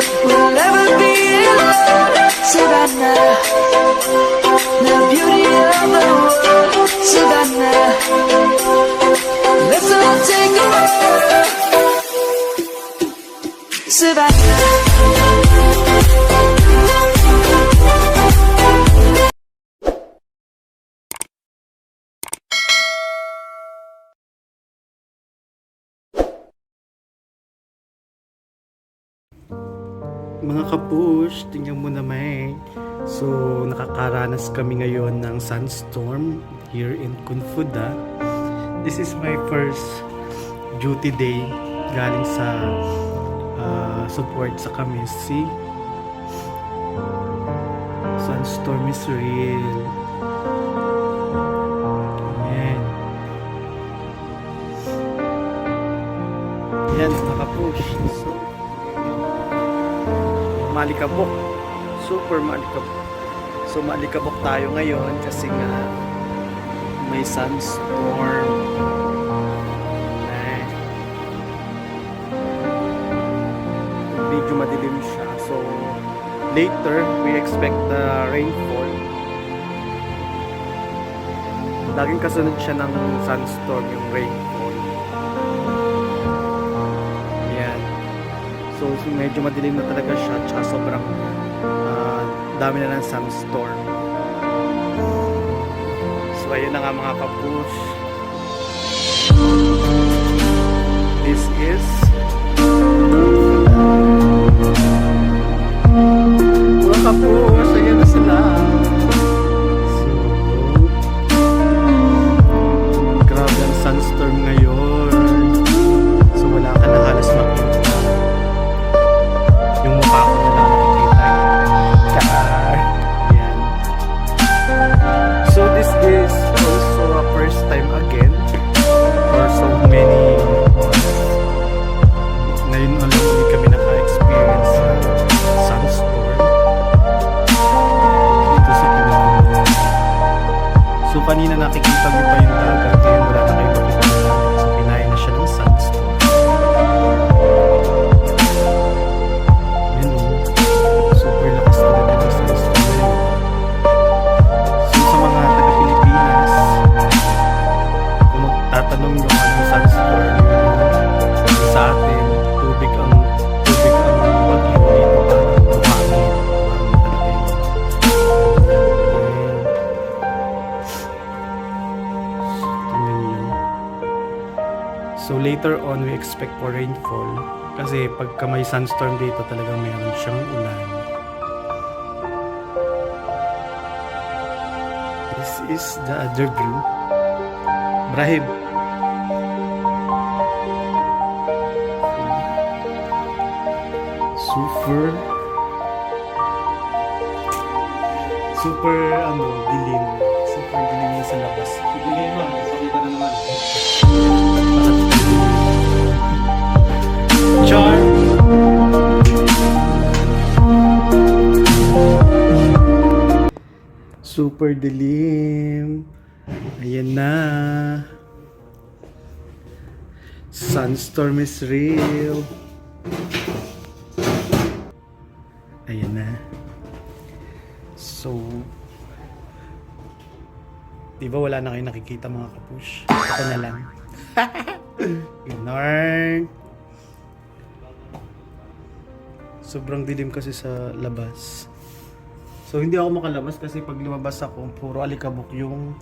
We'll never be alone. Savannah, the beauty of the world. Savannah, let's all take a walk. Savannah. Mga kapush, tingnan mo naman. So, nakakaranas kami ngayon ng sunstorm here in Kunfuda. This is my first duty day galing sa support sa Kamissi. Sunstorm is real. Ayan. Ayan, mga kapush. So, malikabok, super malikabok. So malikabok tayo ngayon kasi nga may sunstorm. Medyo madilim siya, so later we expect the rainfall. Laging kasunod siya ng sunstorm, yung rainfall. So medyo madilim na talaga siya, tsaka sobrang dami na ng sunstorm. So ayun na nga mga kapush. This is mga kapush, ayan na sila. So grabe ang sunstorm ngayon. So wala ka na halos makita. Yung mukha ko na lang nakikita. Yan. So this is also a first time again for so many months. Ngayon ulit hindi kami naka-experience sa sunstorm dito sa Pilipinas. So kanina nakikita mo pa yung dagat, ngayon wala na kayo makikita ng dagat. So kinain na siya ng sunstorm. Tatanong nyo anong sunstorm sa atin, tubig ang bagyo dito para bumangin tingnan nyo. So later on we expect for rainfall kasi pagka may sunstorm dito talagang mayroon siyang ulan. This is the other view. Brahim, super dilim. Super dilim na sa labas. Ibigay mo, sakita na naman. Char! Super dilim. Ayan na. Sunstorm is real. Ayan na. So, di ba wala na kayo nakikita mga kapush? Ako na lang. Ignore. Sobrang dilim kasi sa labas. So, hindi ako makalabas kasi pag lumabas ako, puro alikabok yung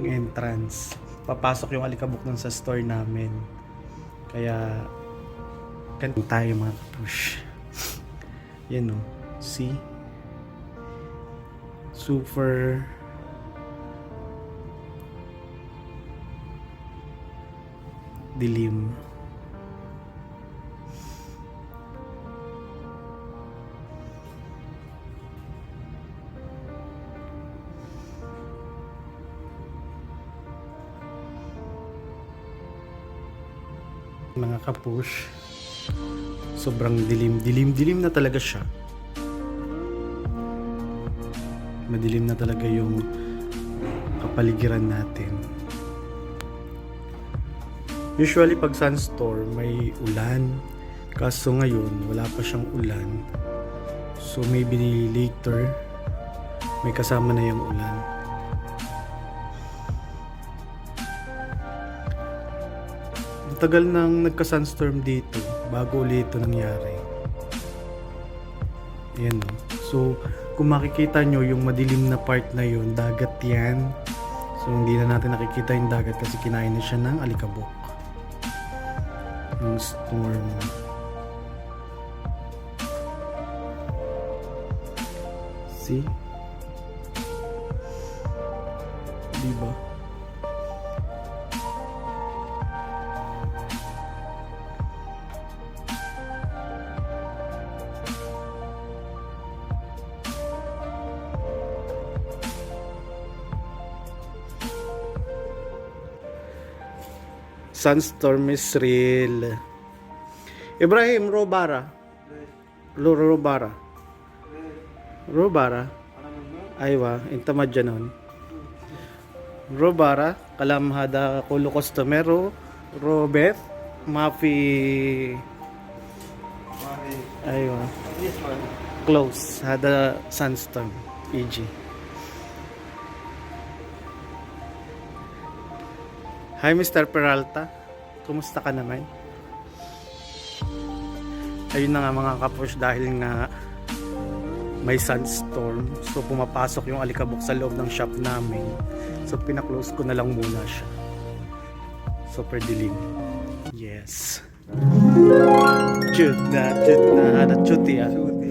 entrance. Papasok yung alikabok nun sa store namin. Kaya, ganun tayo mga kapush. Yan o. See? Super dilim. Mga kapush, sobrang dilim na talaga siya. Madilim na talaga yung kapaligiran natin. Usually pag sunstorm may ulan, Kaso ngayon, wala pa siyang ulan. So maybe later, may kasama na yung ulan. Ang tagal nang nagka-sunstorm dito bago ulit ito nangyari. Ayan o. So, kung makikita nyo yung madilim na part na yun, dagat yan. So, hindi na natin nakikita yung dagat kasi kinain na siya ng alikabok. Yung storm. See? Diba? Sunstorm is real. Ibrahim Robara. Robara. Robara. Aywa, intamad dyan nun. Robara, kalamhada kulo costumero, Robert, Mafi. Aywa. Close, hada sunstorm, EG. Hi Mr. Peralta, kumusta ka naman? Ayun na nga mga kapush, dahil nga may sunstorm, so pumapasok yung alikabok sa loob ng shop namin. So pinaklose ko na lang muna siya. Super dilim. Yes. Chut na, chut na, chut ya. Suti,